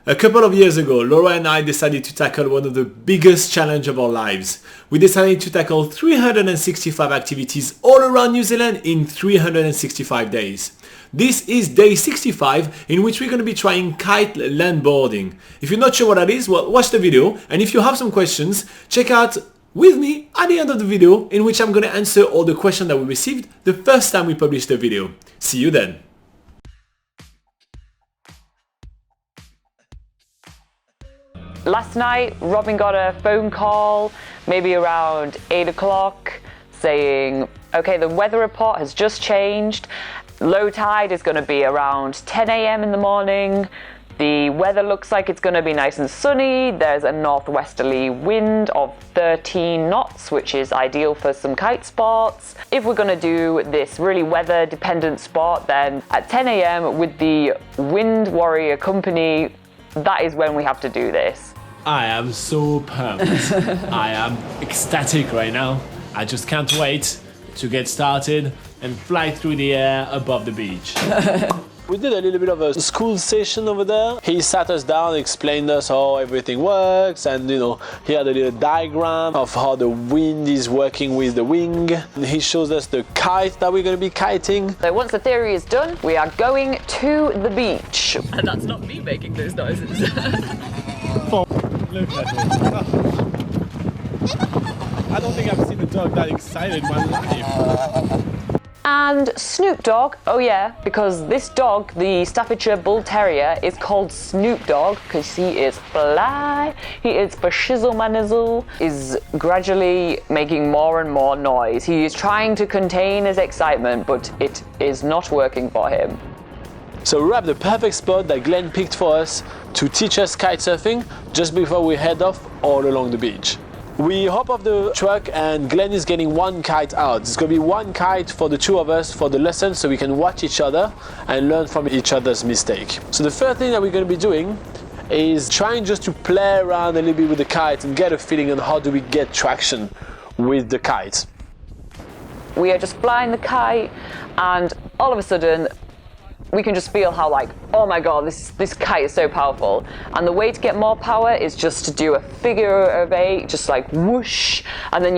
A couple of years ago, Laura and I decided to tackle one of the biggest challenges of our lives. We decided to tackle 365 activities all around New Zealand in 365 days. This is day 65, in which we're going to be trying kite landboarding. If you're not sure what that is, well, watch the video, and if you have some questions, check out with me at the end of the video, in which I'm going to answer all the questions that we received the first time we published the video. See you then. Last night, Robin got a phone call, maybe around 8 o'clock, saying, okay, the weather report has just changed. Low tide is going to be around 10 a.m. in the morning. The weather looks like it's going to be nice and sunny. There's a northwesterly wind of 13 knots, which is ideal for some kite sports. If we're going to do this really weather dependent sport, then at 10 a.m. with the Wind Warrior company, that is when we have to do this. I am so pumped. I am ecstatic right now. I just can't wait to get started and fly through the air above the beach. We did a little bit of a school session over there. He sat us down, explained us how everything works, and he had a little diagram of how the wind is working with the wing. He shows us the kite that we're going to be kiting. So once the theory is done, we are going to the beach. And that's not me making those noises. Look at it. I don't think I've seen a dog that excited in my life. And Snoop Dogg, oh yeah, because this dog, the Staffordshire Bull Terrier, is called Snoop Dogg because he is fly, he is for shizzle manizzle, is gradually making more and more noise. He is trying to contain his excitement, but it is not working for him. So we're at the perfect spot that Glenn picked for us to teach us kite surfing just before we head off all along the beach. We hop off the truck and Glenn is getting one kite out. It's going to be one kite for the two of us for the lesson so we can watch each other and learn from each other's mistake. So the first thing that we're going to be doing is trying just to play around a little bit with the kite and get a feeling on how do we get traction with the kite. We are just flying the kite and all of a sudden we can just feel how oh my god, this kite is so powerful. And the way to get more power is just to do a figure of 8, just like whoosh. And then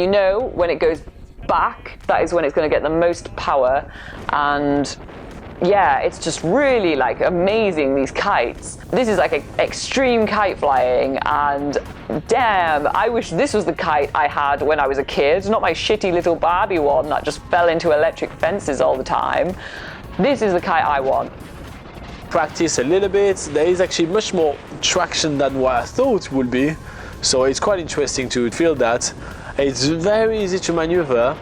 when it goes back, that is when it's going to get the most power. And yeah, it's just really amazing, these kites. This is extreme kite flying, and damn, I wish this was the kite I had when I was a kid, not my shitty little Barbie one that just fell into electric fences all the time. This is the kite I want. Practice a little bit. There is actually much more traction than what I thought it would be. So it's quite interesting to feel that. It's very easy to maneuver.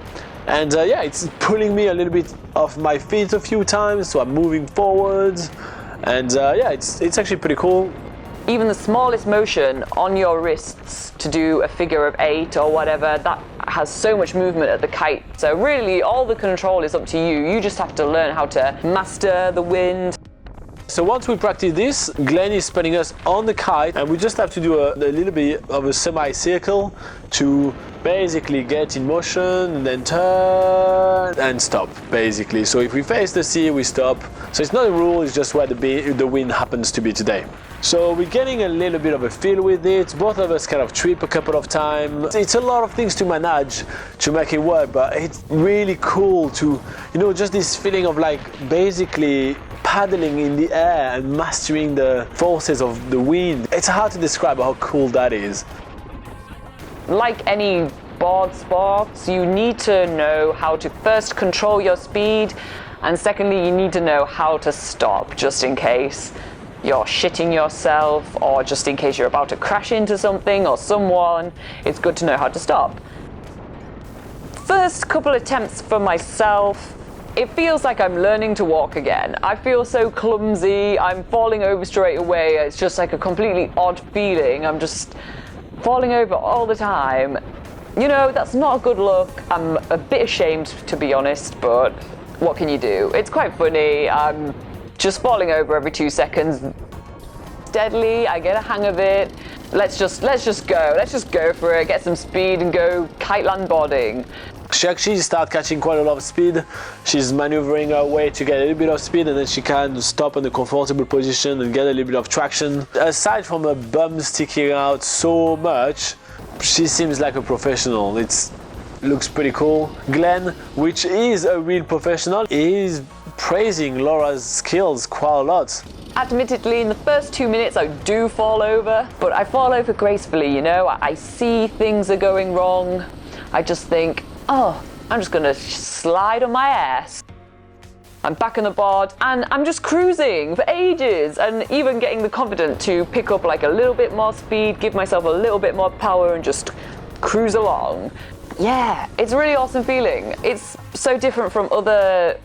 And yeah, it's pulling me a little bit off my feet a few times. So I'm moving forwards. And yeah, it's actually pretty cool. Even the smallest motion on your wrists to do a figure of 8 or whatever, that has so much movement at the kite. So really all the control is up to you. You just have to learn how to master the wind. So once we practice this, Glenn is putting us on the kite and we just have to do a little bit of a semicircle to basically get in motion and then turn and stop basically. So if we face the sea, we stop. So it's not a rule, it's just where the wind happens to be today. So we're getting a little bit of a feel with it. Both of us kind of trip a couple of times. It's a lot of things to manage to make it work, but it's really cool to, just this feeling of basically paddling in the air and mastering the forces of the wind. It's hard to describe how cool that is. Like any board sports, you need to know how to first control your speed, and secondly, you need to know how to stop just in case you're shitting yourself, or just in case you're about to crash into something or someone. It's good to know how to stop. First couple attempts for myself, it feels like I'm learning to walk again. I feel so clumsy, I'm falling over straight away. It's just a completely odd feeling. I'm just falling over all the time. That's not a good look. I'm a bit ashamed, to be honest, but what can you do? It's quite funny. I'm just falling over every 2 seconds. Steadily, I get a hang of it. Let's just go for it, get some speed and go kite landboarding. She actually started catching quite a lot of speed. She's maneuvering her way to get a little bit of speed, and then she can stop in a comfortable position and get a little bit of traction. Aside from her bum sticking out so much, she seems like a professional. It looks pretty cool. Glenn, which is a real professional, is praising Laura's skills quite a lot. Admittedly, in the first 2 minutes I do fall over, but I fall over gracefully, you know. I see things are going wrong. I just think, oh, I'm just gonna slide on my ass. I'm back on the board and I'm just cruising for ages, and even getting the confidence to pick up like a little bit more speed, give myself a little bit more power and just cruise along. Yeah, it's a really awesome feeling. It's so different from other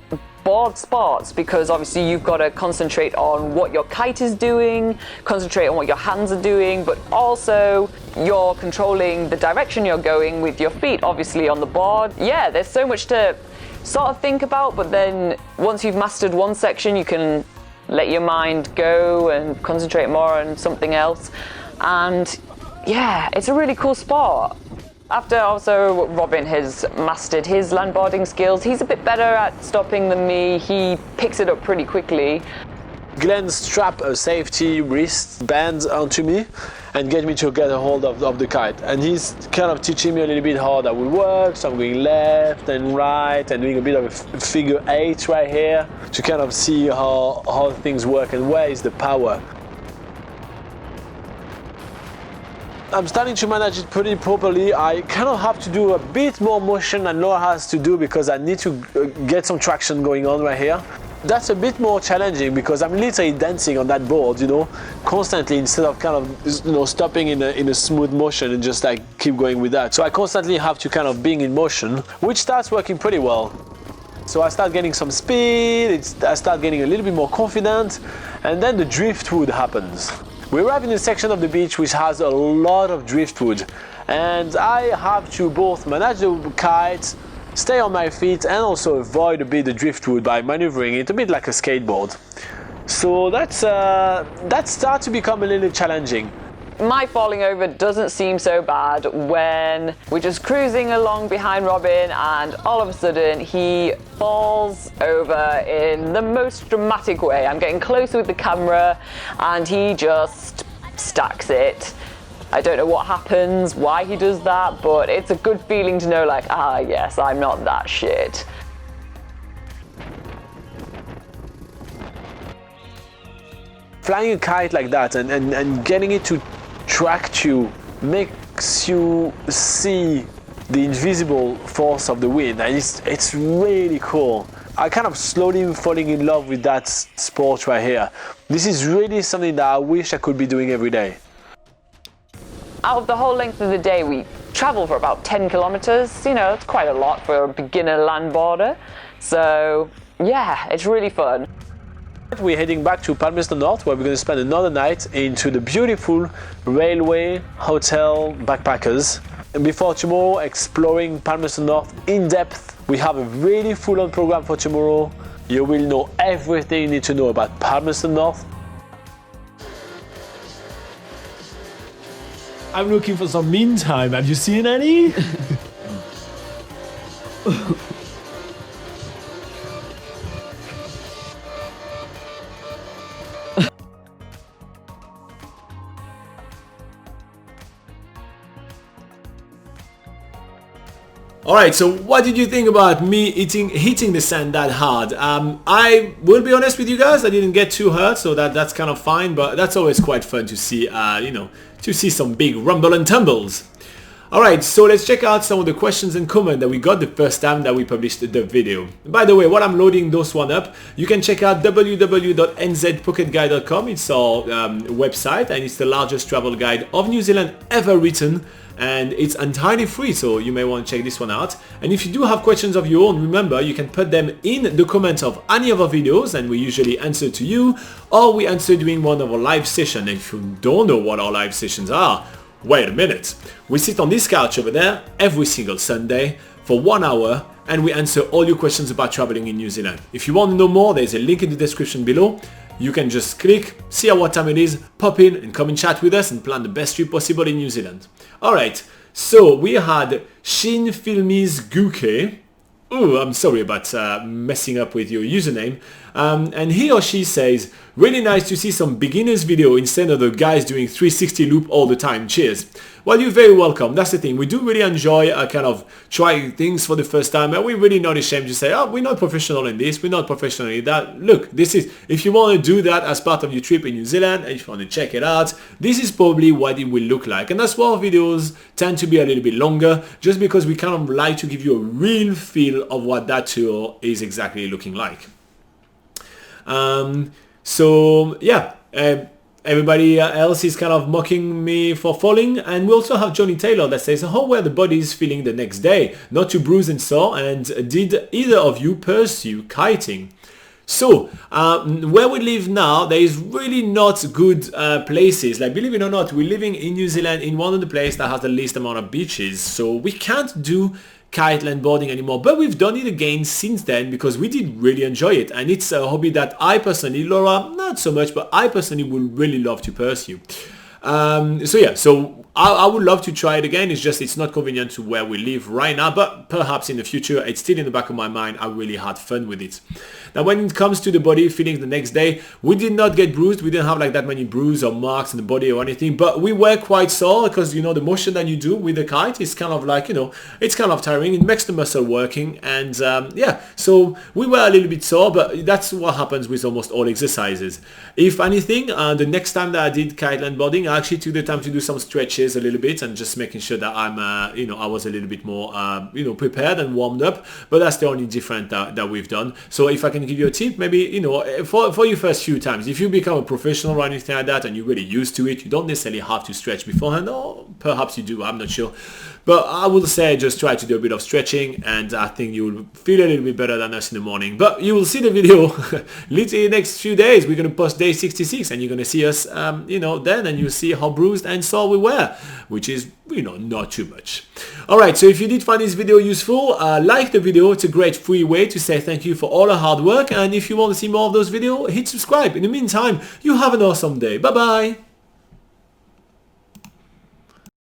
board sports because obviously you've got to concentrate on what your kite is doing, concentrate on what your hands are doing, but also you're controlling the direction you're going with your feet, obviously on the board. Yeah, there's so much to sort of think about, but then once you've mastered one section, you can let your mind go and concentrate more on something else. And yeah, it's a really cool sport. After also Robin has mastered his landboarding skills, he's a bit better at stopping than me. He picks it up pretty quickly. Glenn strapped a safety wristband onto me and get me to get a hold of the kite. And he's kind of teaching me a little bit how that will work. So I'm going left and right and doing a bit of a figure 8 right here to kind of see how things work and where is the power. I'm starting to manage it pretty properly. I kind of have to do a bit more motion than Laura has to do because I need to get some traction going on right here. That's a bit more challenging because I'm literally dancing on that board, you know, constantly instead of kind of, you know, stopping in a smooth motion and just like keep going with that. So I constantly have to kind of being in motion, which starts working pretty well. So I start getting some speed, I start getting a little bit more confident, and then the driftwood happens. We arrive in a section of the beach which has a lot of driftwood, and I have to both manage the kite, stay on my feet, and also avoid a bit the driftwood by maneuvering it a bit like a skateboard. So that starts to become a little challenging. My falling over doesn't seem so bad when we're just cruising along behind Robin and all of a sudden he falls over in the most dramatic way. I'm getting closer with the camera and he just stacks it. I don't know what happens, why he does that, but it's a good feeling to know like, ah yes, I'm not that shit. Flying a kite like that and getting it to track you makes you see the invisible force of the wind, and it's really cool. I kind of slowly falling in love with that sport right here. This is really something that I wish I could be doing every day. Out of the whole length of the day, we travel for about 10 kilometers. You know, it's quite a lot for a beginner landboarder. So yeah, it's really fun. We're heading back to Palmerston North, where we're going to spend another night into the beautiful railway hotel backpackers. And before tomorrow, exploring Palmerston North in depth. We have a really full-on program for tomorrow. You will know everything you need to know about Palmerston North. I'm looking for some meantime. Have you seen any? Alright, so what did you think about me hitting the sand that hard? I will be honest with you guys, I didn't get too hurt, so that's kind of fine, but that's always quite fun to see, you know, to see some big rumble and tumbles. Alright, so let's check out some of the questions and comments that we got the first time that we published the video. By the way, while I'm loading those one up, you can check out www.nzpocketguide.com. It's our website and it's the largest travel guide of New Zealand ever written. And it's entirely free, so you may want to check this one out. And if you do have questions of your own, remember you can put them in the comments of any of our videos and we usually answer to you, or we answer during one of our live sessions. And if you don't know what our live sessions are, wait a minute. We sit on this couch over there every single Sunday for 1 hour and we answer all your questions about traveling in New Zealand. If you want to know more, there's a link in the description below. You can just click, see what time it is, pop in and come and chat with us and plan the best trip possible in New Zealand. Alright, So we had Shin Filmis Guke. Ooh, I'm sorry about messing up with your username. And he or she says, really nice to see some beginners video instead of the guys doing 360 loop all the time. Cheers. Well, you're very welcome. That's the thing. We do really enjoy kind of trying things for the first time, and we're really not ashamed to say, oh, we're not professional in this, we're not professional in that. Look, this is, if you want to do that as part of your trip in New Zealand, and if you want to check it out, this is probably what it will look like. And that's why our videos tend to be a little bit longer, just because we kind of like to give you a real feel of what that tour is exactly looking like. So yeah, everybody else is kind of mocking me for falling, and we also have Johnny Taylor that says, how were the bodies feeling the next day? Not too bruised and sore, and did either of you pursue kiting? So where we live now, there is really not good places. Like, believe it or not, we're living in New Zealand in one of the places that has the least amount of beaches, so we can't do kite landboarding anymore, but we've done it again since then because we did really enjoy it, and it's a hobby that I personally, Laura not so much, but I personally would really love to pursue. So yeah, so I would love to try it again. It's just, it's not convenient to where we live right now, but perhaps in the future. It's still in the back of my mind. I really had fun with it. Now, when it comes to the body feeling the next day, we did not get bruised. We didn't have like that many bruises or marks in the body or anything, but we were quite sore because, you know, the motion that you do with the kite is kind of like, you know, it's kind of tiring. It makes the muscle working, and yeah, so we were a little bit sore, but that's what happens with almost all exercises. If anything, the next time that I did kite landboarding, I actually took the time to do some stretches a little bit and just making sure that I'm, you know, I was a little bit more, you know, prepared and warmed up. But that's the only difference that we've done. So if I can give you a tip, maybe, you know, for your first few times, if you become a professional or anything like that and you're really used to it, you don't necessarily have to stretch beforehand, or perhaps you do, I'm not sure. But I will say just try to do a bit of stretching, and I think you'll feel a little bit better than us in the morning. But you will see the video literally in the next few days. We're going to post day 66, and you're going to see us, you know, then, and you'll see how bruised and sore we were, which is, you know, not too much. Alright, so if you did find this video useful, like the video. It's a great free way to say thank you for all the hard work, and if you want to see more of those videos, hit subscribe. In the meantime, you have an awesome day. Bye bye.